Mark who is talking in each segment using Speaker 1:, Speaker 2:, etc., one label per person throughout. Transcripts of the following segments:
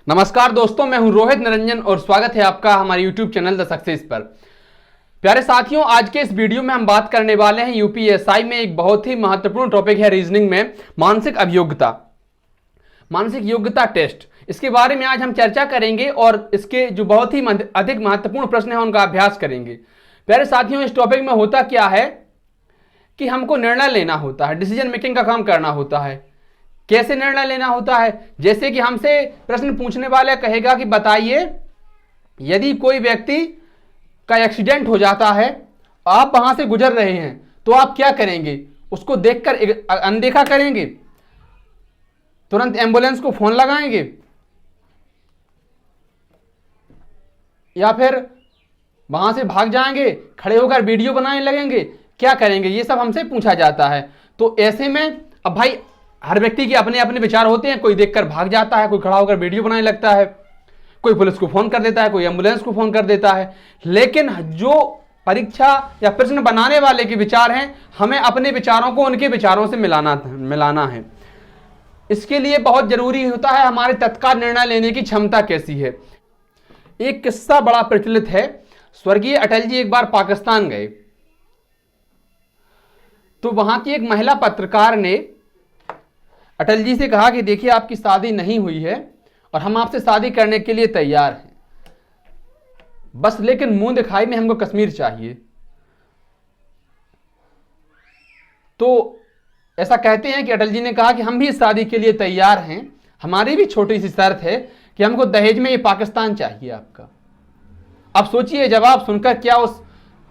Speaker 1: नमस्कार दोस्तों, मैं हूं रोहित निरंजन और स्वागत है आपका हमारे YouTube चैनल द सक्सेस पर। प्यारे साथियों, आज के इस वीडियो में हम बात करने वाले हैं यूपीएसआई में एक बहुत ही महत्वपूर्ण टॉपिक है रीजनिंग में मानसिक अभियोग्यता, मानसिक योग्यता टेस्ट। इसके बारे में आज हम चर्चा करेंगे और इसके जो बहुत ही अधिक महत्वपूर्ण प्रश्न है उनका अभ्यास करेंगे। प्यारे साथियों, इस टॉपिक में होता क्या है कि हमको निर्णय लेना होता है, डिसीजन मेकिंग का काम करना होता है। कैसे निर्णय लेना होता है? जैसे कि हमसे प्रश्न पूछने वाला कहेगा कि बताइए, यदि कोई व्यक्ति का एक्सीडेंट हो जाता है, आप वहां से गुजर रहे हैं, तो आप क्या करेंगे? उसको देखकर अनदेखा करेंगे, तुरंत एम्बुलेंस को फोन लगाएंगे, या फिर वहां से भाग जाएंगे, खड़े होकर वीडियो बनाने लगेंगे, क्या करेंगे? ये सब हमसे पूछा जाता है। तो ऐसे में अब भाई हर व्यक्ति के अपने अपने विचार होते हैं। कोई देखकर भाग जाता है, कोई खड़ा होकर वीडियो बनाने लगता है, कोई पुलिस को फोन कर देता है, कोई एम्बुलेंस को फोन कर देता है। लेकिन जो परीक्षा या प्रश्न बनाने वाले के विचार हैं, हमें अपने विचारों को उनके विचारों से मिलाना है। इसके लिए बहुत जरूरी होता है हमारे तत्काल निर्णय लेने की क्षमता कैसी है। एक किस्सा बड़ा प्रचलित है। स्वर्गीय अटल जी एक बार पाकिस्तान गए, तो वहां की एक महिला पत्रकार ने अटल जी से कहा कि देखिए, आपकी शादी नहीं हुई है और हम आपसे शादी करने के लिए तैयार हैं, बस लेकिन मुंह दिखाई में हमको कश्मीर चाहिए। तो ऐसा कहते हैं कि अटल जी ने कहा कि हम भी इस शादी के लिए तैयार हैं, हमारी भी छोटी सी शर्त है कि हमको दहेज में ये पाकिस्तान चाहिए आपका। अब सोचिए, जवाब सुनकर क्या उस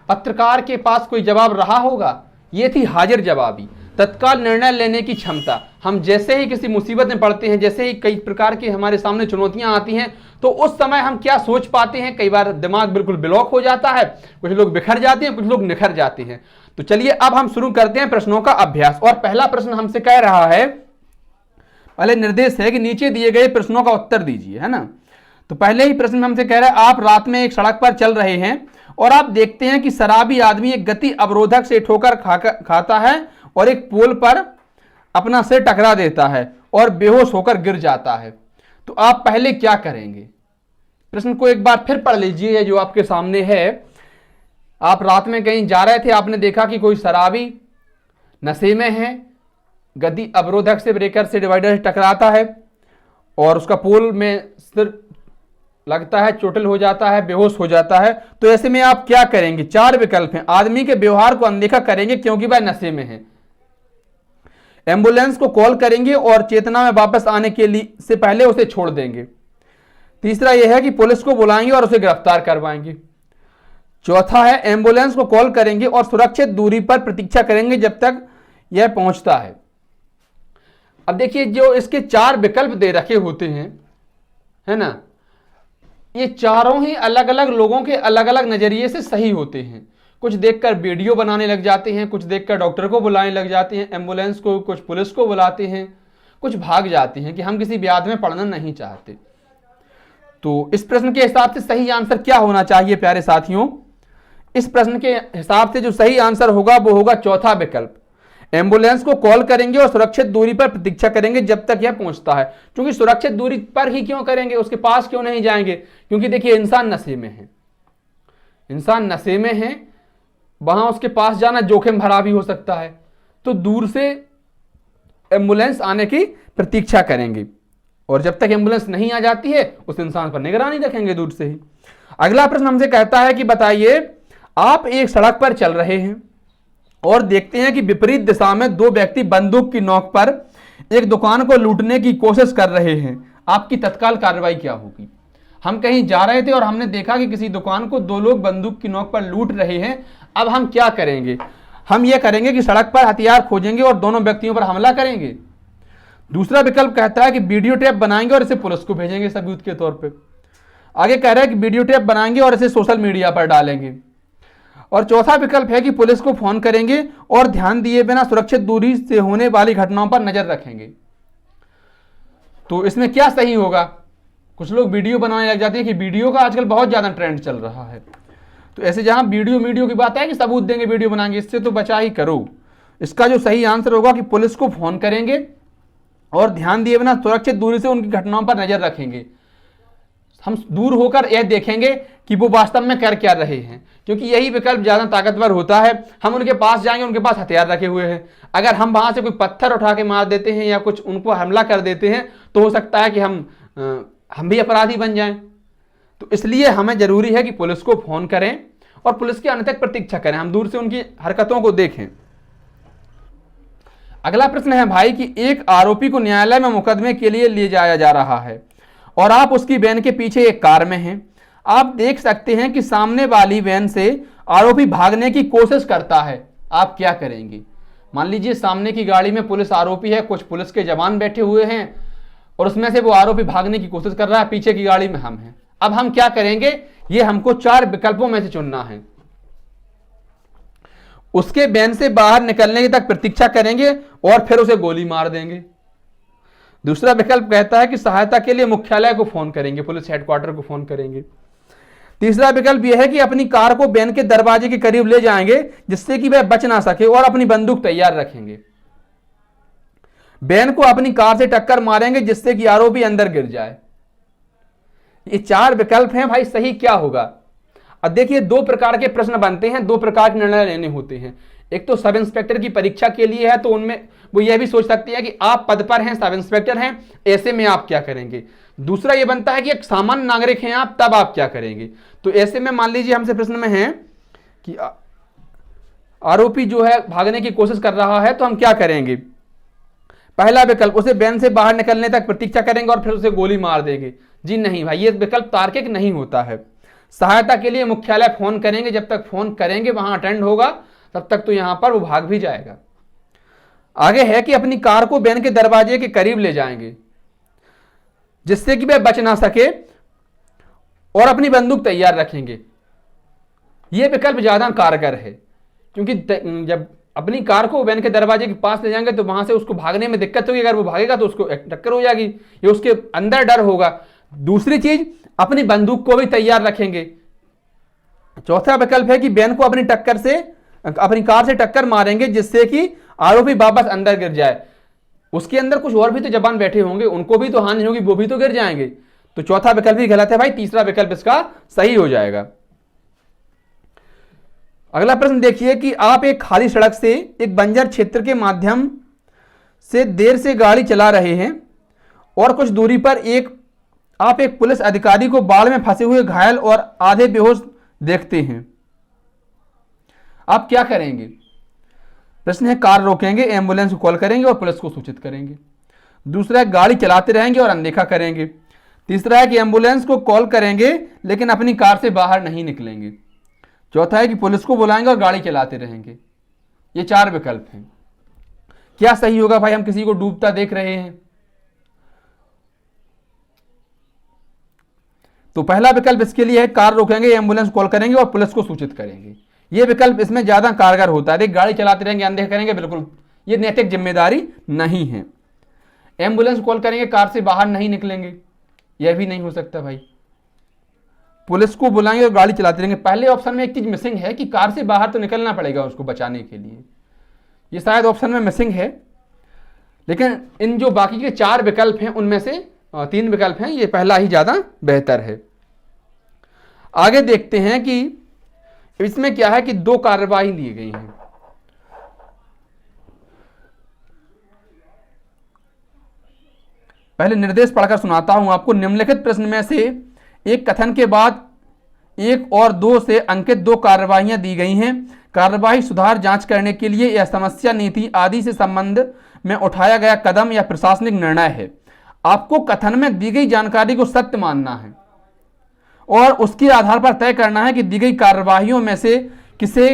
Speaker 1: पत्रकार के पास कोई जवाब रहा होगा? ये थी हाजिर जवाबी, तत्काल निर्णय लेने की क्षमता। हम जैसे ही किसी मुसीबत में पड़ते हैं, जैसे ही कई प्रकार की हमारे सामने चुनौतियां आती हैं, तो उस समय हम क्या सोच पाते हैं? कई बार दिमाग बिल्कुल ब्लॉक हो जाता है, कुछ लोग बिखर जाते हैं, कुछ लोग निखर जाते हैं। तो चलिए अब हम शुरू करते हैं प्रश्नों का अभ्यास। और पहला प्रश्न हमसे कह रहा है, पहले निर्देश है कि नीचे दिए गए प्रश्नों का उत्तर दीजिए, है ना। तो पहले ही प्रश्न हमसे कह रहा है, आप रात में एक सड़क पर चल रहे हैं और आप देखते हैं कि शराबी आदमी एक गति अवरोधक से ठोकर खाता है और एक पोल पर अपना सिर टकरा देता है और बेहोश होकर गिर जाता है। तो आप पहले क्या करेंगे? प्रश्न को एक बार फिर पढ़ लीजिए जो आपके सामने है। आप रात में कहीं जा रहे थे, आपने देखा कि कोई शराबी नशे में है, गति अवरोधक से, ब्रेकर से, डिवाइडर से टकराता है और उसका पोल में सिर लगता है, चोटिल हो जाता है, बेहोश हो जाता है। तो ऐसे में आप क्या करेंगे? 4 विकल्प हैं। आदमी के व्यवहार को अनदेखा करेंगे क्योंकि वह नशे में है, एम्बुलेंस को कॉल करेंगे और चेतना में वापस आने के लिए से पहले उसे छोड़ देंगे। तीसरा यह है कि पुलिस को बुलाएंगे और उसे गिरफ्तार करवाएंगे। चौथा है, एम्बुलेंस को कॉल करेंगे और सुरक्षित दूरी पर प्रतीक्षा करेंगे जब तक यह पहुंचता है। अब देखिए, जो इसके 4 विकल्प दे रखे होते हैं, है ना, ये चारों ही अलग अलग लोगों के अलग अलग नजरिए से सही होते हैं। कुछ देखकर वीडियो बनाने लग जाते हैं, कुछ देखकर डॉक्टर को बुलाने लग जाते हैं, एम्बुलेंस को, कुछ पुलिस को बुलाते हैं, कुछ भाग जाते हैं कि हम किसी व्याध में पड़ना नहीं चाहते। तो इस प्रश्न के हिसाब से सही आंसर क्या होना चाहिए प्यारे साथियों? इस प्रश्न के हिसाब से जो सही आंसर होगा वो होगा चौथा विकल्प, एम्बुलेंस को कॉल करेंगे और सुरक्षित दूरी पर प्रतीक्षा करेंगे जब तक यह पहुंचता है। क्योंकि सुरक्षित दूरी पर ही क्यों करेंगे, उसके पास क्यों नहीं जाएंगे? क्योंकि देखिए, इंसान नशे में है, इंसान नशे में है, वहां उसके पास जाना जोखिम भरा भी हो सकता है। तो दूर से एम्बुलेंस आने की प्रतीक्षा करेंगे और जब तक एम्बुलेंस नहीं आ जाती है उस इंसान पर निगरानी रखेंगे दूर से ही। अगला प्रश्न हमसे कहता है कि बताइए, आप एक सड़क पर चल रहे हैं और देखते हैं कि विपरीत दिशा में 2 व्यक्ति बंदूक की नोक पर एक दुकान को लूटने की कोशिश कर रहे हैं। आपकी तत्काल कार्रवाई क्या होगी? हम कहीं जा रहे थे और हमने देखा कि किसी दुकान को 2 लोग बंदूक की नोक पर लूट रहे हैं। अब हम क्या करेंगे? हम यह करेंगे कि सड़क पर हथियार खोजेंगे और दोनों व्यक्तियों पर हमला करेंगे। दूसरा विकल्प कहता है कि वीडियो टेप बनाएंगे और इसे पुलिस को भेजेंगे सबूत के तौर पे। आगे कह रहा है कि वीडियो टेप बनाएंगे और इसे सोशल मीडिया पर डालेंगे। और चौथा विकल्प है कि पुलिस को फोन करेंगे और ध्यान दिए बिना सुरक्षित दूरी से होने वाली घटनाओं पर नजर रखेंगे। तो इसमें क्या सही होगा? कुछ लोग वीडियो बनाने लग जाते हैं कि वीडियो का आजकल बहुत ज्यादा ट्रेंड चल रहा है। तो ऐसे जहां वीडियो की बात है कि सबूत देंगे, वीडियो बनाएंगे, इससे तो बचा ही करो। इसका जो सही आंसर होगा कि पुलिस को फोन करेंगे और ध्यान दिए बिना सुरक्षित दूरी से उनकी घटनाओं पर नजर रखेंगे। हम दूर होकर यह देखेंगे कि वो वास्तव में कर क्या रहे हैं, क्योंकि यही विकल्प ज्यादा ताकतवर होता है। हम उनके पास जाएंगे, उनके पास हथियार रखे हुए हैं, अगर हम वहां से कोई पत्थर उठा के मार देते हैं या कुछ उनको हमला कर देते हैं तो हो सकता है कि हम भी अपराधी बन जाएं। तो इसलिए हमें जरूरी है कि पुलिस को फोन करें और पुलिस के आने तक प्रतीक्षा करें, हम दूर से उनकी हरकतों को देखें। अगला प्रश्न है भाई कि एक आरोपी को न्यायालय में मुकदमे के लिए ले जाया जा रहा है और आप उसकी वैन के पीछे एक कार में हैं। आप देख सकते हैं कि सामने वाली वैन से आरोपी भागने की कोशिश करता है, आप क्या करेंगे? मान लीजिए सामने की गाड़ी में पुलिस आरोपी है, कुछ पुलिस के जवान बैठे हुए हैं और उसमें से वो आरोपी भागने की कोशिश कर रहा है, पीछे की गाड़ी में हम हैं। अब हम क्या करेंगे? ये हमको 4 विकल्पों में से चुनना है। उसके वैन से बाहर निकलने तक प्रतीक्षा करेंगे और फिर उसे गोली मार देंगे। दूसरा विकल्प कहता है कि सहायता के लिए मुख्यालय को फोन करेंगे, पुलिस हेडक्वार्टर को फोन करेंगे। तीसरा विकल्प यह है कि अपनी कार को वैन के दरवाजे के करीब ले जाएंगे जिससे कि वह बच ना सके और अपनी बंदूक तैयार रखेंगे। वैन को अपनी कार से टक्कर मारेंगे जिससे कि आरोपी अंदर गिर जाए। ये 4 विकल्प हैं भाई, सही क्या होगा? अब देखिए 2 प्रकार के प्रश्न बनते हैं, 2 प्रकार के निर्णय लेने होते हैं। एक तो सब इंस्पेक्टर की परीक्षा के लिए है, तो उनमें वो यह भी सोच सकती है कि आप पद पर हैं, सब इंस्पेक्टर हैं, ऐसे में आप क्या करेंगे। दूसरा ये बनता है कि एक सामान्य नागरिक हैं आप, तब आप क्या करेंगे। तो ऐसे में मान लीजिए हमसे प्रश्न में है कि आरोपी जो है भागने की कोशिश कर रहा है, तो हम क्या करेंगे? पहला विकल्प, उसे वैन से बाहर निकलने तक प्रतीक्षा करेंगे और फिर उसे गोली मार देंगे। जी नहीं भाई, ये विकल्प तार्किक नहीं होता है। सहायता के लिए मुख्यालय फोन करेंगे, जब तक फोन करेंगे वहां अटेंड होगा तब तक तो यहां पर वो भाग भी जाएगा। आगे है कि अपनी कार को वैन के दरवाजे के करीब ले जाएंगे जिससे कि वह बच ना सके और अपनी बंदूक तैयार रखेंगे। यह विकल्प ज्यादा कारगर है, क्योंकि जब अपनी कार को वैन के दरवाजे के पास ले जाएंगे तो वहां से उसको भागने में दिक्कत होगी, अगर वो भागेगा तो उसको टक्कर हो जाएगी, ये उसके अंदर डर होगा। दूसरी चीज, अपनी बंदूक को भी तैयार रखेंगे। चौथा विकल्प है कि वैन को अपनी कार से टक्कर मारेंगे जिससे कि आरोपी वापस अंदर गिर जाए। उसके अंदर कुछ और भी तो जवान बैठे होंगे, उनको भी तो हानि होगी, वो भी तो गिर जाएंगे। तो चौथा विकल्प भी गलत है भाई, तीसरा विकल्प इसका सही हो जाएगा। अगला प्रश्न देखिए कि आप एक खाली सड़क से एक बंजर क्षेत्र के माध्यम से देर से गाड़ी चला रहे हैं और कुछ दूरी पर आप एक पुलिस अधिकारी को बाढ़ में फंसे हुए घायल और आधे बेहोश देखते हैं, आप क्या करेंगे? प्रश्न है कार रोकेंगे, एम्बुलेंस को कॉल करेंगे और पुलिस को सूचित करेंगे। दूसरा है गाड़ी चलाते रहेंगे और अनदेखा करेंगे। तीसरा है कि एम्बुलेंस को कॉल करेंगे लेकिन अपनी कार से बाहर नहीं निकलेंगे। चौथा है कि पुलिस को बुलाएंगे और गाड़ी चलाते रहेंगे। ये 4 विकल्प हैं, क्या सही होगा भाई? हम किसी को डूबता देख रहे हैं, तो पहला विकल्प इसके लिए है कार रोकेंगे, एम्बुलेंस कॉल करेंगे और पुलिस को सूचित करेंगे। यह विकल्प इसमें ज्यादा कारगर होता है। गाड़ी चलाते रहेंगे, अनदेखा करेंगे, बिल्कुल ये नैतिक जिम्मेदारी नहीं है। एम्बुलेंस कॉल करेंगे, कार से बाहर नहीं निकलेंगे, यह भी नहीं हो सकता भाई। पुलिस को बुलाएंगे और गाड़ी चलाते रहेंगे। पहले ऑप्शन में एक चीज मिसिंग है कि कार से बाहर तो निकलना पड़ेगा उसको बचाने के लिए, ये शायद ऑप्शन में मिसिंग है। लेकिन इन जो बाकी के 4 विकल्प हैं उनमें से 3 विकल्प हैं, ये पहला ही ज्यादा बेहतर है। आगे देखते हैं कि इसमें क्या है कि 2 कार्यवाही ली गई हैं। पहले निर्देश पढ़कर सुनाता हूं आपको। निम्नलिखित प्रश्न में से एक कथन के बाद 1 और 2 से अंकित 2 कार्यवाहियां दी गई हैं। कार्यवाही सुधार जांच करने के लिए यह समस्या, नीति आदि से संबंध में उठाया गया कदम या प्रशासनिक निर्णय है। आपको कथन में दी गई जानकारी को सत्य मानना है और उसके आधार पर तय करना है कि दी गई कार्यवाहियों में से किसे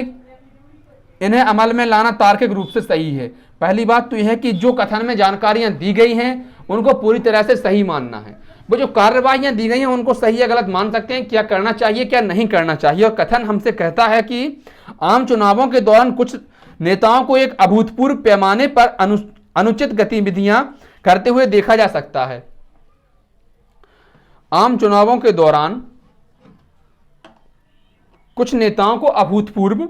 Speaker 1: इन्हें अमल में लाना तार्किक रूप से सही है। पहली बात तो यह है कि जो कथन में जानकारियां दी गई हैं उनको पूरी तरह से सही मानना है। वो जो कार्यवाहियां दी गई हैं उनको सही या गलत मान सकते हैं, क्या करना चाहिए क्या नहीं करना चाहिए। और कथन हमसे कहता है कि आम चुनावों के दौरान कुछ नेताओं को एक अभूतपूर्व पैमाने पर अनुचित गतिविधियां करते हुए देखा जा सकता है। आम चुनावों के दौरान कुछ नेताओं को अभूतपूर्व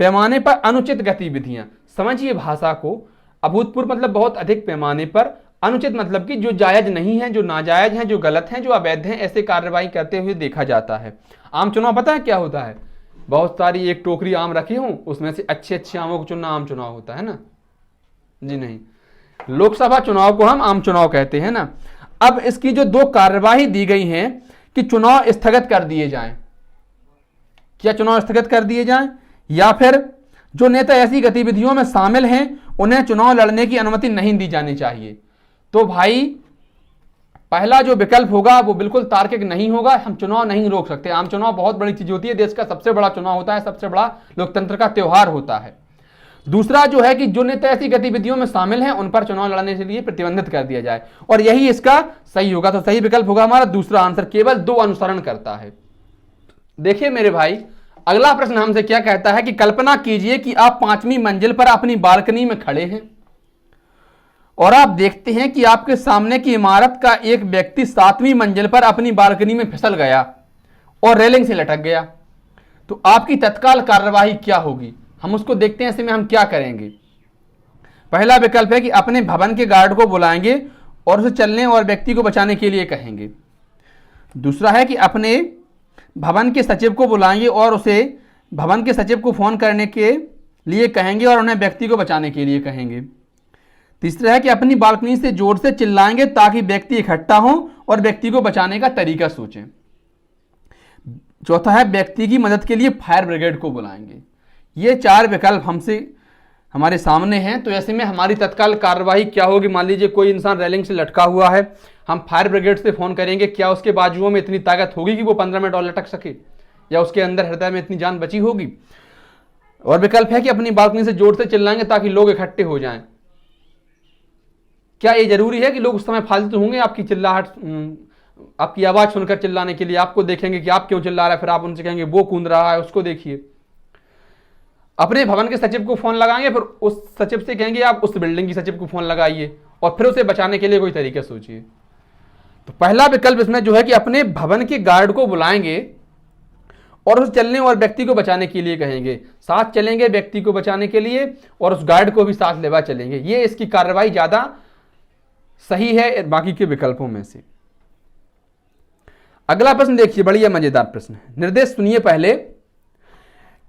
Speaker 1: पैमाने पर अनुचित गतिविधियां, समझिए भाषा को, अभूतपूर्व मतलब बहुत अधिक पैमाने पर, अनुचित मतलब कि जो जायज नहीं है, जो नाजायज है, जो गलत है, जो अवैध है, ऐसे कार्रवाई करते हुए देखा जाता है। आम चुनाव पता है क्या होता है? बहुत सारी एक टोकरी आम रखी हूं, उसमें से अच्छे अच्छे आमों को चुनना आम चुनाव होता है ना? जी नहीं, लोकसभा चुनाव को हम आम चुनाव कहते हैं ना। अब इसकी जो दो कार्यवाही दी गई हैं कि चुनाव स्थगित कर दिए जाएं, क्या चुनाव स्थगित कर दिए जाएं, या फिर जो नेता ऐसी गतिविधियों में शामिल हैं उन्हें चुनाव लड़ने की अनुमति नहीं दी जानी चाहिए। तो भाई पहला जो विकल्प होगा वो बिल्कुल तार्किक नहीं होगा। हम चुनाव नहीं रोक सकते। आम चुनाव बहुत बड़ी चीज होती है, देश का सबसे बड़ा चुनाव होता है, सबसे बड़ा लोकतंत्र का त्योहार होता है। दूसरा जो है कि जो नेता ऐसी गतिविधियों में शामिल हैं उन पर चुनाव लड़ने के लिए प्रतिबंधित कर दिया जाए, और यही इसका सही होगा। तो सही विकल्प होगा हमारा दूसरा आंसर, केवल 2 अनुसरण करता है। देखिए मेरे भाई, अगला प्रश्न हमसे क्या कहता है कि कल्पना कीजिए कि आप 5वीं मंजिल पर अपनी बालकनी में खड़े हैं और आप देखते हैं कि आपके सामने की इमारत का एक व्यक्ति 7वीं मंजिल पर अपनी बालकनी में फिसल गया और रेलिंग से लटक गया। तो आपकी तत्काल कार्यवाही क्या होगी? हम उसको देखते हैं, ऐसे में हम क्या करेंगे। पहला विकल्प है कि अपने भवन के गार्ड को बुलाएंगे और उसे चलने और व्यक्ति को बचाने के लिए कहेंगे। दूसरा है कि अपने भवन के सचिव को बुलाएंगे और उसे भवन के सचिव को फोन करने के लिए कहेंगे और उन्हें व्यक्ति को बचाने के लिए कहेंगे। तीसरा है कि अपनी बालकनी से जोर से चिल्लाएंगे ताकि व्यक्ति इकट्ठा हो और व्यक्ति को बचाने का तरीका सोचें। चौथा है व्यक्ति की मदद के लिए फायर ब्रिगेड को बुलाएंगे। ये 4 विकल्प हमारे सामने हैं। तो ऐसे में हमारी तत्काल कार्रवाई क्या होगी? मान लीजिए कोई इंसान रेलिंग से लटका हुआ है, हम फायर ब्रिगेड से फोन करेंगे। क्या उसके बाजुओं में इतनी ताकत होगी कि वो 15 मिनट और लटक सके, या उसके अंदर हृदय में इतनी जान बची होगी? और विकल्प है कि अपनी बालकनी से जोर से चिल्लाएंगे ताकि लोग इकट्ठे हो जाएं। क्या ये जरूरी है कि लोग उस समय फालतू होंगे आपकी चिल्लाहट, आपकी आवाज सुनकर चिल्लाने के लिए? आपको देखेंगे कि आप क्यों चिल्ला रहे हैं, फिर आप उनसे कहेंगे वो कूद रहा है उसको देखिए। अपने भवन के सचिव को फोन लगाएंगे, फिर उस सचिव से कहेंगे आप उस बिल्डिंग की सचिव को फोन लगाइए, और फिर उसे बचाने के लिए कोई तरीका सोचिए। तो पहला विकल्प इसमें जो है कि अपने भवन के गार्ड को बुलाएंगे और उस चलने और व्यक्ति को बचाने के लिए कहेंगे। साथ चलेंगे व्यक्ति को बचाने के लिए और उस गार्ड को भी साथ लेवा चलेंगे। ये इसकी कार्रवाई ज्यादा सही है बाकी के विकल्पों में से। अगला प्रश्न देखिए, बढ़िया मजेदार प्रश्न है। निर्देश सुनिए पहले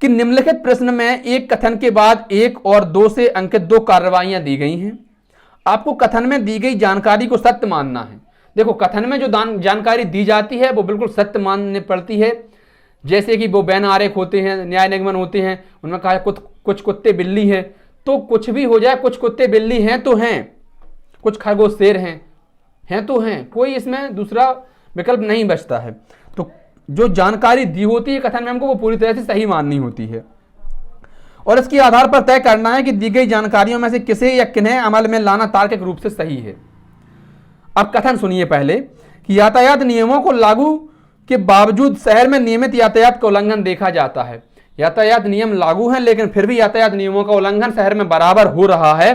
Speaker 1: कि निम्नलिखित प्रश्न में एक कथन के बाद 1 और 2 से अंकित 2 कार्रवाइयां दी गई हैं। आपको कथन में दी गई जानकारी को सत्य मानना है। देखो, कथन में जो जानकारी दी जाती है वो बिल्कुल सत्य माननी पड़ती है। जैसे कि वो बैन आरेख होते हैं, न्याय निगमन होते हैं, उनमें कहा कुछ कुत्ते बिल्ली हैं, तो कुछ भी हो जाए, कुछ कुत्ते बिल्ली हैं तो हैं, कुछ खरगोश शेर हैं तो हैं, कोई इसमें दूसरा विकल्प नहीं बचता है। तो जो जानकारी दी होती है कथन में हमको वो पूरी तरह से सही माननी होती है, और इसके आधार पर तय करना है कि दी गई जानकारियों में से किसे या किन्हें अमल में लाना तार्किक रूप से सही है। अब कथन सुनिए पहले कि यातायात नियमों को लागू के बावजूद शहर में नियमित यातायात का उल्लंघन देखा जाता है। यातायात नियम लागू हैं लेकिन फिर भी यातायात नियमों का उल्लंघन शहर में बराबर हो रहा है,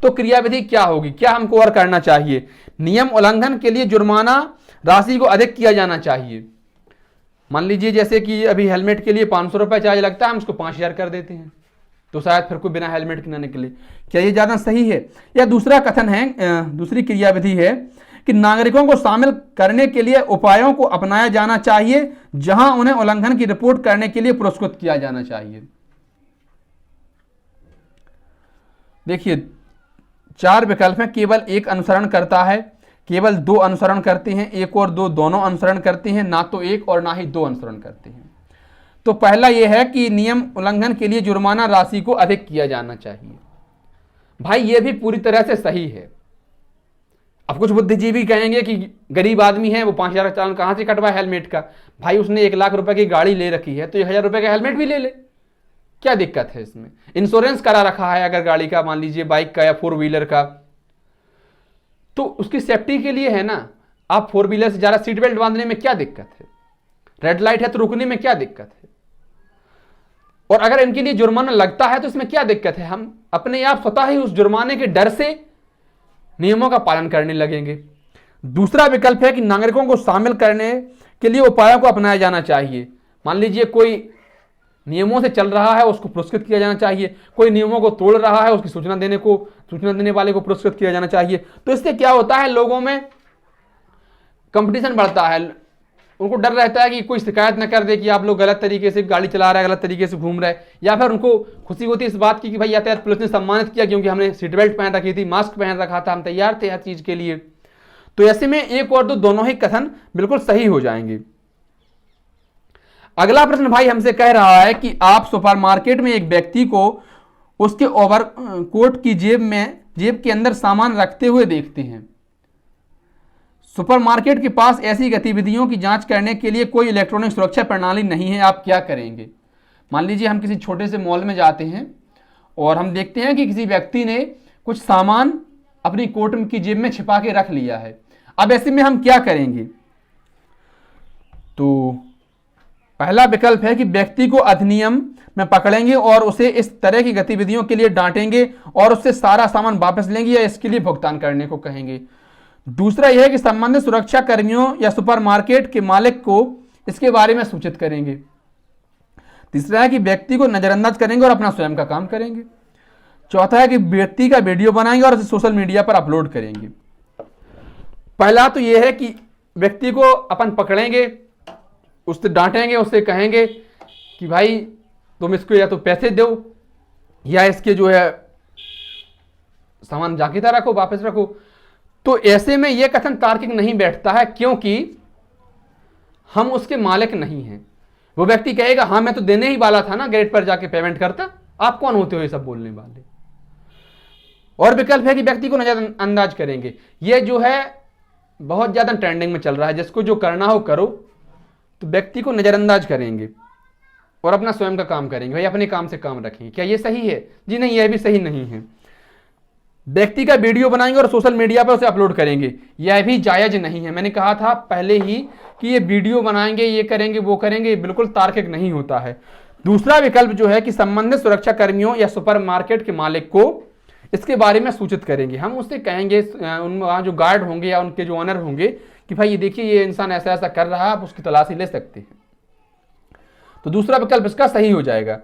Speaker 1: तो क्रियाविधि क्या होगी? क्या हमको और करना चाहिए? नियम उल्लंघन के लिए जुर्माना राशि को अधिक किया जाना चाहिए। मान लीजिए जैसे कि अभी हेलमेट के लिए 500 रुपये चार्ज लगता है, हम उसको 5000 कर देते हैं, तो शायद फिर कोई बिना हेलमेट के ना निकले। क्या ये ज्यादा सही है? या दूसरा कथन है, दूसरी क्रियाविधि है कि नागरिकों को शामिल करने के लिए उपायों को अपनाया जाना चाहिए जहां उन्हें उल्लंघन की रिपोर्ट करने के लिए पुरस्कृत किया जाना चाहिए। देखिए 4 विकल्प हैं, केवल 1 अनुसरण करता है, केवल 2 अनुसरण करते हैं, 1 और 2 दोनों अनुसरण करते हैं, ना तो 1 और ना ही 2 अनुसरण करते हैं। तो पहला यह है कि नियम उल्लंघन के लिए जुर्माना राशि को अधिक किया जाना चाहिए। भाई ये भी पूरी तरह से सही है। अब कुछ बुद्धिजीवी कहेंगे कि गरीब आदमी है, वो 5000 का चालान कहां से कटवाए हेलमेट का? भाई उसने 1 लाख रुपए की गाड़ी ले रखी है तो 1000 रुपए का हेलमेट भी ले ले, क्या दिक्कत है इसमें? इंश्योरेंस करा रखा है अगर गाड़ी का, मान लीजिए बाइक का या 4 व्हीलर का, तो उसकी सेफ्टी के लिए है ना। आप 4 व्हीलर से ज्यादा सीट बेल्ट बांधने में क्या दिक्कत है? रेड लाइट है तो रुकने में क्या दिक्कत है? और अगर इनके लिए जुर्माना लगता है तो इसमें क्या दिक्कत है? हम अपने आप स्वतः ही उस जुर्माने के डर से नियमों का पालन करने लगेंगे। दूसरा विकल्प है कि नागरिकों को शामिल करने के लिए उपायों को अपनाया जाना चाहिए। मान लीजिए कोई नियमों से चल रहा है उसको पुरस्कृत किया जाना चाहिए, कोई नियमों को तोड़ रहा है उसकी सूचना देने वाले को पुरस्कृत किया जाना चाहिए। तो इससे क्या होता है, लोगों में कंपटीशन बढ़ता है, उनको डर रहता है कि कोई शिकायत न कर दे कि आप लोग गलत तरीके से गाड़ी चला रहे हैं, गलत तरीके से घूम रहे हैं, या फिर उनको खुशी होती है इस बात की कि भाई यातायात पुलिस ने सम्मानित किया क्योंकि हमने सीट बेल्ट पहन रखी थी, मास्क पहन रखा था, हम तैयार थे हर चीज के लिए। तो ऐसे में एक और दो दोनों ही कथन बिल्कुल सही हो जाएंगे। अगला प्रश्न भाई हमसे कह रहा है कि आप सुपरमार्केट में एक व्यक्ति को उसके ओवरकोट की जेब के अंदर सामान रखते हुए देखते हैं। सुपरमार्केट के पास ऐसी गतिविधियों की जांच करने के लिए कोई इलेक्ट्रॉनिक सुरक्षा प्रणाली नहीं है, आप क्या करेंगे? मान लीजिए हम किसी छोटे से मॉल में जाते हैं और हम देखते हैं कि किसी व्यक्ति ने कुछ सामान अपनी कोट की जेब में छिपा के रख लिया है। अब ऐसे में हम क्या करेंगे? तो पहला विकल्प है कि व्यक्ति को अधिनियम में पकड़ेंगे और उसे इस तरह की गतिविधियों के लिए डांटेंगे और उससे सारा सामान वापस लेंगे या इसके लिए भुगतान करने को कहेंगे। दूसरा यह है कि संबंधित सुरक्षा कर्मियों या सुपरमार्केट के मालिक को इसके बारे में सूचित करेंगे। तीसरा है कि व्यक्ति को नजरअंदाज करेंगे और अपना स्वयं का काम करेंगे। चौथा है कि व्यक्ति का वीडियो बनाएंगे और उसे सोशल मीडिया पर अपलोड करेंगे। पहला तो यह है कि व्यक्ति को अपन पकड़ेंगे, उससे डांटेंगे, उससे कहेंगे कि भाई तुम इसको या तो पैसे दो या इसके जो है सामान जाकिता रखो, वापस रखो। तो ऐसे में यह कथन तार्किक नहीं बैठता है क्योंकि हम उसके मालिक नहीं हैं। वो व्यक्ति कहेगा हाँ मैं तो देने ही वाला था ना, गेट पर जाके पेमेंट करता, आप कौन होते हो ये सब बोलने वाले। और विकल्प है कि व्यक्ति को नजरअंदाज करेंगे। यह जो है बहुत ज्यादा ट्रेंडिंग में चल रहा है, जिसको जो करना हो करो, तो व्यक्ति को नजरअंदाज करेंगे और अपना स्वयं का काम करेंगे, भाई अपने काम से काम रखेंगे। क्या ये सही है? जी नहीं, यह भी सही नहीं है। व्यक्ति का वीडियो बनाएंगे और सोशल मीडिया पर उसे अपलोड करेंगे, यह भी जायज नहीं है। मैंने कहा था पहले ही कि ये वीडियो बनाएंगे, ये करेंगे, वो करेंगे, बिल्कुल तार्किक नहीं होता है। दूसरा विकल्प जो है कि संबंधित सुरक्षा कर्मियों या सुपरमार्केट के मालिक को इसके बारे में सूचित करेंगे। हम उससे कहेंगे, वहाँ जो गार्ड होंगे या उनके जो ऑनर होंगे कि भाई ये देखिए ये इंसान ऐसा ऐसा कर रहा है, आप उसकी तलाशी ले सकते हैं। तो दूसरा विकल्प इसका सही हो जाएगा।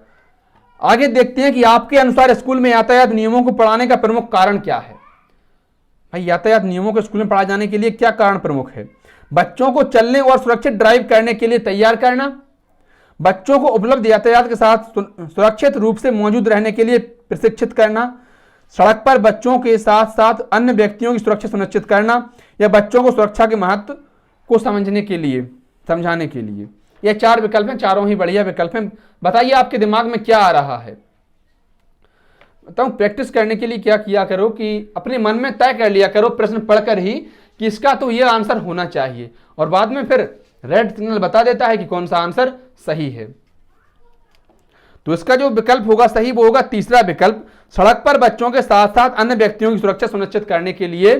Speaker 1: आगे देखते हैं कि आपके अनुसार स्कूल में यातायात नियमों को पढ़ाने का प्रमुख कारण क्या है। भाई यातायात नियमों को स्कूल में पढ़ाए जाने के लिए क्या कारण प्रमुख है? बच्चों को चलने और सुरक्षित ड्राइव करने के लिए तैयार करना, बच्चों को उपलब्ध यातायात के साथ सुरक्षित रूप से मौजूद रहने के लिए प्रशिक्षित करना, सड़क पर बच्चों के साथ साथ अन्य व्यक्तियों की सुरक्षा सुनिश्चित करना, या बच्चों को सुरक्षा के महत्व को समझाने के लिए। ये चार विकल्प हैं, चारों ही बढ़िया विकल्प हैं। बताइए आपके दिमाग में क्या आ रहा है? बताऊं, प्रैक्टिस करने के लिए क्या किया करो कि अपने मन में तय कर लिया करो प्रश्न पढ़कर ही कि इसका तो ये आंसर होना चाहिए, और बाद में फिर रेड सिग्नल बता देता है कि कौन सा आंसर सही है। तो इसका जो विकल्प होगा सही वो होगा तीसरा विकल्प, सड़क पर बच्चों के साथ साथ अन्य व्यक्तियों की सुरक्षा सुनिश्चित करने के लिए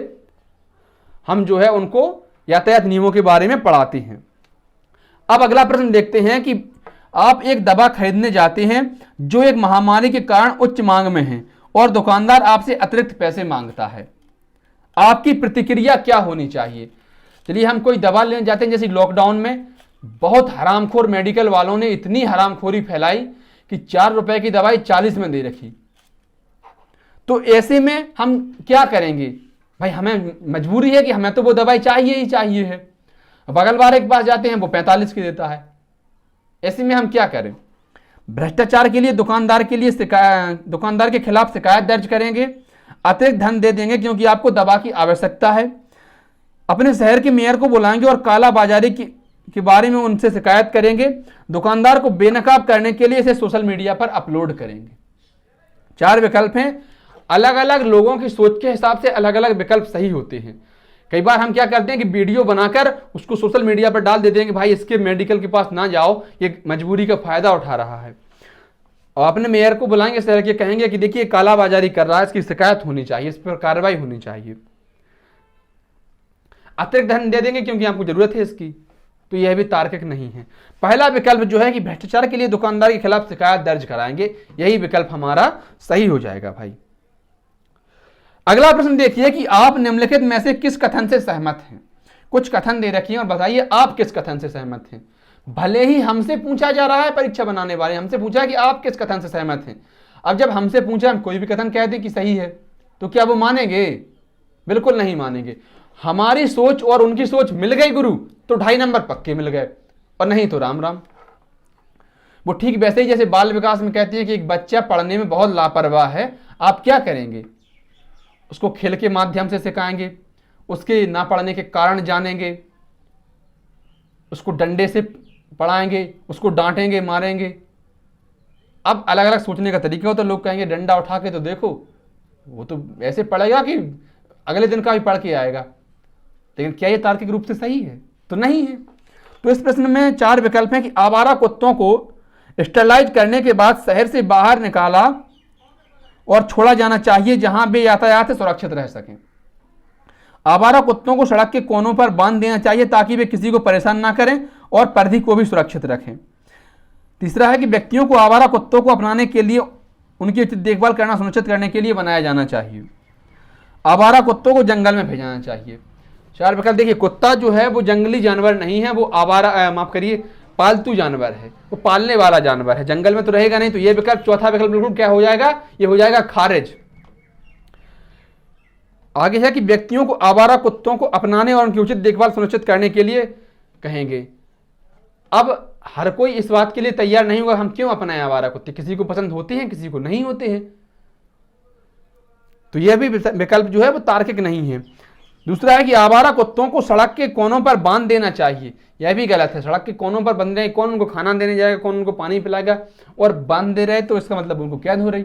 Speaker 1: हम जो है उनको यातायात नियमों के बारे में पढ़ाते हैं। अब अगला प्रश्न देखते हैं कि आप एक दवा खरीदने जाते हैं जो एक महामारी के कारण उच्च मांग में है और दुकानदार आपसे अतिरिक्त पैसे मांगता है, आपकी प्रतिक्रिया क्या होनी चाहिए? चलिए हम कोई दवा लेने जाते हैं, जैसे लॉकडाउन में बहुत हरामखोर मेडिकल वालों ने इतनी हरामखोरी फैलाई कि 4 रुपए की दवाई 40 में दे रखी। तो ऐसे में हम क्या करेंगे? भाई हमें मजबूरी है कि हमें तो वो दवाई चाहिए ही चाहिए है। बगल वाले के पास जाते हैं, वो 45 की देता है। ऐसे में हम क्या करें? भ्रष्टाचार के लिए दुकानदार के खिलाफ शिकायत दर्ज करेंगे, अतिरिक्त धन दे देंगे क्योंकि आपको दवा की आवश्यकता है, अपने शहर के मेयर को बुलाएंगे और कालाबाजारी के बारे में उनसे शिकायत करेंगे, दुकानदार को बेनकाब करने के लिए इसे सोशल मीडिया पर अपलोड करेंगे। 4 विकल्प हैं। अलग अलग लोगों की सोच के हिसाब से अलग अलग विकल्प सही होते हैं। कई बार हम क्या करते हैं कि वीडियो बनाकर उसको सोशल मीडिया पर डाल देते हैं कि भाई इसके मेडिकल के पास ना जाओ, ये मजबूरी का फायदा उठा रहा है, और अपने मेयर को बुलाएंगे, शहर के, कहेंगे कि देखिए कालाबाजारी कर रहा है, इसकी शिकायत होनी चाहिए, इस पर कार्रवाई होनी चाहिए। अतिरिक्त धन दे देंगे क्योंकि आपको जरूरत है इसकी। तो यह भी तार्किक नहीं है। पहला विकल्प जो है कि भ्रष्टाचार के लिए दुकानदार के खिलाफ शिकायत दर्ज कराएंगे, यही विकल्प हमारा सही हो जाएगा भाई। अगला प्रश्न देखिए कि आप निम्नलिखित में से किस कथन से सहमत हैं। कुछ कथन दे रखिए और बताइए आप किस कथन से सहमत हैं। भले ही हमसे पूछा जा रहा है, परीक्षा बनाने वाले हमसे पूछा है कि आप किस कथन से सहमत हैं। अब जब हमसे पूछा, हम कोई भी कथन कह दें कि सही है, तो क्या वो मानेंगे? बिल्कुल नहीं मानेंगे। हमारी सोच और उनकी सोच मिल गई गुरु, तो 2.5 नंबर पक्के मिल गए, और नहीं तो राम राम। वो ठीक वैसे ही जैसे बाल विकास में कहती है कि एक बच्चा पढ़ने में बहुत लापरवाह है, आप क्या करेंगे? उसको खेल के माध्यम से सिखाएंगे, उसके ना पढ़ने के कारण जानेंगे, उसको डंडे से पढ़ाएंगे, उसको डांटेंगे, मारेंगे। अब अलग अलग सोचने का तरीका हो, तो लोग कहेंगे डंडा उठा के तो देखो, वो तो ऐसे पढ़ेगा कि अगले दिन का भी पढ़ के आएगा। लेकिन क्या ये तार्किक रूप से सही है? तो नहीं है। तो इस प्रश्न में 4 विकल्प हैं कि आवारा कुत्तों को स्टरलाइज करने के बाद शहर से बाहर निकाला और छोड़ा जाना चाहिए, जहां वे यातायात से सुरक्षित रह सकें। आवारा कुत्तों को सड़क के कोनों पर बांध देना चाहिए ताकि वे किसी को परेशान ना करें और परिधि को भी सुरक्षित रखें। तीसरा है कि व्यक्तियों को आवारा कुत्तों को अपनाने के लिए उनकी उचित देखभाल करना सुनिश्चित करने के लिए बनाया जाना चाहिए। आवारा कुत्तों को जंगल में भेजना चाहिए। 4 विकल्प देखिए, कुत्ता जो है वो जंगली जानवर नहीं है, वो आवारा माफ करिए पालतू जानवर है, वो पालने वाला जानवर है, जंगल में तो रहेगा नहीं। तो ये विकल्प, चौथा विकल्प बिल्कुल क्या हो जाएगा? ये हो जाएगा खारिज। आगे है कि व्यक्तियों को आवारा कुत्तों को अपनाने और उनकी उचित देखभाल सुनिश्चित करने के लिए कहेंगे। अब हर कोई इस बात के लिए तैयार नहीं होगा, हम क्यों अपनाएं आवारा कुत्ते? किसी को पसंद होते हैं, किसी को नहीं होते हैं। तो यह भी विकल्प जो है वो तार्किक नहीं है। दूसरा है कि आवारा कुत्तों को सड़क के कोनों पर बांध देना चाहिए। यह भी गलत है। सड़क के कोनों पर बंध रहे, कौन उनको खाना देने जाएगा, कौन उनको पानी पिलाएगा? और बांध दे रहे तो इसका मतलब उनको कैद हो रही।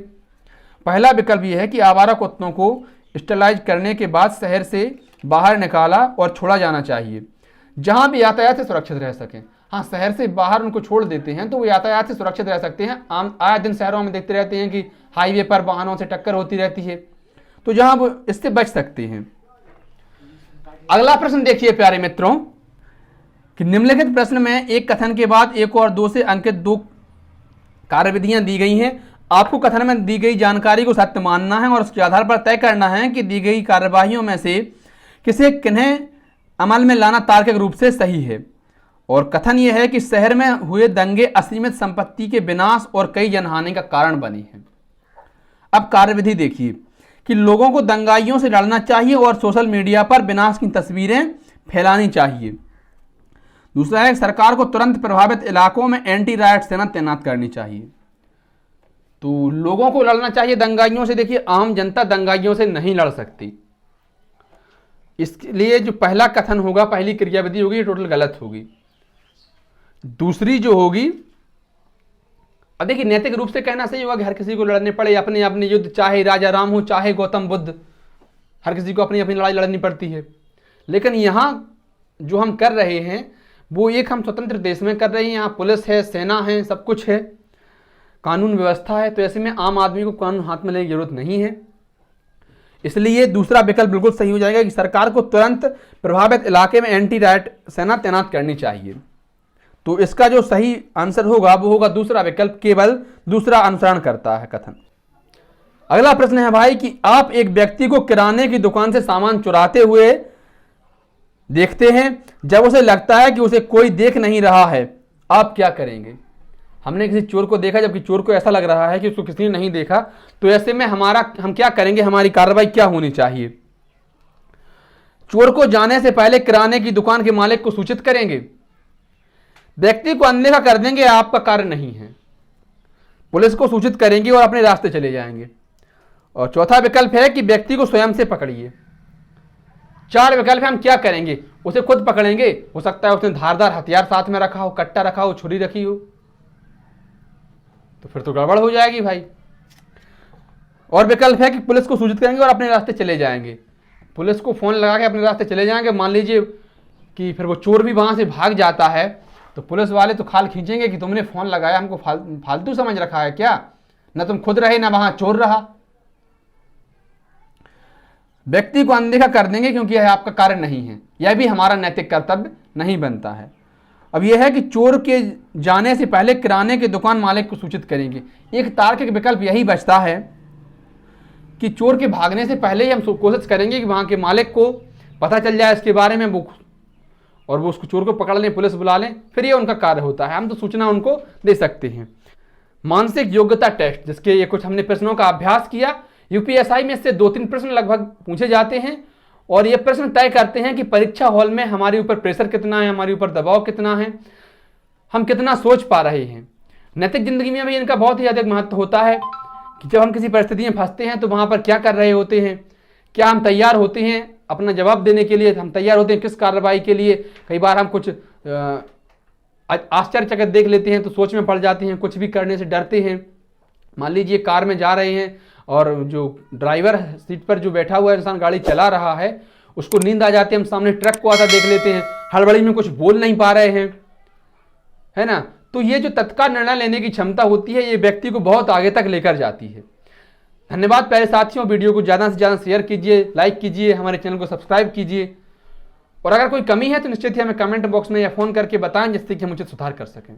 Speaker 1: पहला विकल्प यह है कि आवारा कुत्तों को स्टरलाइज करने के बाद शहर से बाहर निकाला और छोड़ा जाना चाहिए, जहां भी यातायात से सुरक्षित रह सकें। हाँ, शहर से बाहर उनको छोड़ देते हैं तो वो यातायात से सुरक्षित रह सकते हैं। आम आए दिन शहरों में देखते रहते हैं कि हाईवे पर वाहनों से टक्कर होती रहती है, तो जहां वो इससे बच सकते हैं। अगला प्रश्न देखिए प्यारे मित्रों, कि निम्नलिखित प्रश्न में एक कथन के बाद 1 और 2 से अंकित 2 कार्यविधियां दी गई हैं। आपको कथन में दी गई जानकारी को सत्य मानना है और उसके आधार पर तय करना है कि दी गई कार्यवाहियों में से किसे किन्हें अमल में लाना तार्किक रूप से सही है। और कथन यह है कि शहर में हुए दंगे असीमित संपत्ति के विनाश और कई जनहानि का कारण बनी है। अब कार्यविधि देखिए कि लोगों को दंगाइयों से लड़ना चाहिए और सोशल मीडिया पर विनाश की तस्वीरें फैलानी चाहिए। दूसरा है, सरकार को तुरंत प्रभावित इलाकों में एंटी रायट सेना तैनात करनी चाहिए। तो लोगों को लड़ना चाहिए दंगाइयों से। देखिए, आम जनता दंगाइयों से नहीं लड़ सकती, इसके लिए जो पहला कथन होगा, पहली क्रियाविधि होगी, टोटल गलत होगी। दूसरी जो होगी, अब देखिए नैतिक रूप से कहना सही होगा कि हर किसी को लड़ने पड़े अपने अपने युद्ध, चाहे राजा राम हो चाहे गौतम बुद्ध, हर किसी को अपनी अपनी लड़ाई लड़नी पड़ती है। लेकिन यहाँ जो हम कर रहे हैं वो एक हम स्वतंत्र देश में कर रहे हैं, यहाँ पुलिस है, सेना है, सब कुछ है, कानून व्यवस्था है। तो ऐसे में आम आदमी को कानून हाथ में लेने की जरूरत नहीं है। इसलिए दूसरा विकल्प बिल्कुल सही हो जाएगा कि सरकार को तुरंत प्रभावित इलाके में एंटी रायट सेना तैनात करनी चाहिए। तो इसका जो सही आंसर होगा वो होगा दूसरा विकल्प, केवल दूसरा अनुसरण करता है कथन। अगला प्रश्न है भाई कि आप एक व्यक्ति को किराने की दुकान से सामान चुराते हुए देखते हैं, जब उसे लगता है कि उसे कोई देख नहीं रहा है, आप क्या करेंगे? हमने किसी चोर को देखा, जबकि चोर को ऐसा लग रहा है कि उसको किसी ने नहीं देखा, तो ऐसे में हम क्या करेंगे? हमारी कार्रवाई क्या होनी चाहिए? चोर को जाने से पहले किराने की दुकान के मालिक को सूचित करेंगे, व्यक्ति को अनदेखा कर देंगे, आपका कार्य नहीं है, पुलिस को सूचित करेंगे और अपने रास्ते चले जाएंगे। और चौथा विकल्प है कि व्यक्ति को स्वयं से पकड़िए। 4 विकल्प है, हम क्या करेंगे? उसे खुद पकड़ेंगे, हो सकता है उसने धारदार हथियार साथ में रखा हो, कट्टा रखा हो, छुरी रखी हो, तो फिर तो गड़बड़ हो जाएगी भाई। और विकल्प है कि पुलिस को सूचित करेंगे और अपने रास्ते चले जाएंगे, पुलिस को फोन लगा के अपने रास्ते चले जाएंगे। मान लीजिए कि फिर वो चोर भी वहां से भाग जाता है, तो पुलिस वाले तो खाल खींचेंगे कि तुमने फोन लगाया, हमको फालतू समझ रखा है क्या? ना तुम खुद रहे, ना वहां चोर रहा। व्यक्ति को अनदेखा कर देंगे क्योंकि यह आपका कार्य नहीं है, यह भी हमारा नैतिक कर्तव्य नहीं बनता है। अब यह है कि चोर के जाने से पहले किराने के दुकान मालिक को सूचित करेंगे। एक तार्किक विकल्प यही बचता है कि चोर के भागने से पहले ही हम कोशिश करेंगे कि वहां के मालिक को पता चल जाए इसके बारे में, और वो उसको चोर को पकड़ लें, पुलिस बुला लें, फिर ये उनका कार्य होता है। हम तो सूचना उनको दे सकते हैं। मानसिक योग्यता टेस्ट, जिसके ये कुछ हमने प्रश्नों का अभ्यास किया। यूपीएसआई में से 2-3 प्रश्न लगभग पूछे जाते हैं और ये प्रश्न तय करते हैं कि परीक्षा हॉल में हमारे ऊपर प्रेशर कितना है, हमारे ऊपर दबाव कितना है, हम कितना सोच पा रहे हैं। नैतिक जिंदगी में भी इनका बहुत ही अधिक महत्व होता है कि जब हम किसी परिस्थिति में फंसते हैं तो वहां पर क्या कर रहे होते हैं, क्या हम तैयार होते हैं अपना जवाब देने के लिए, हम तैयार होते हैं किस कार्रवाई के लिए। कई बार हम कुछ आश्चर्यचकित देख लेते हैं तो सोच में पड़ जाते हैं, कुछ भी करने से डरते हैं। मान लीजिए कार में जा रहे हैं और जो ड्राइवर सीट पर जो बैठा हुआ इंसान गाड़ी चला रहा है उसको नींद आ जाती है, हम सामने ट्रक को आता देख लेते हैं, हड़बड़ी में कुछ बोल नहीं पा रहे हैं, है ना। तो ये जो तत्काल निर्णय लेने की क्षमता होती है ये व्यक्ति को बहुत आगे तक लेकर जाती है। धन्यवाद प्यारे साथियों, वीडियो को ज़्यादा से ज़्यादा शेयर कीजिए, लाइक कीजिए, हमारे चैनल को सब्सक्राइब कीजिए और अगर कोई कमी है तो निश्चित ही हमें कमेंट बॉक्स में या फ़ोन करके बताएं जिससे कि हम उचित सुधार कर सकें।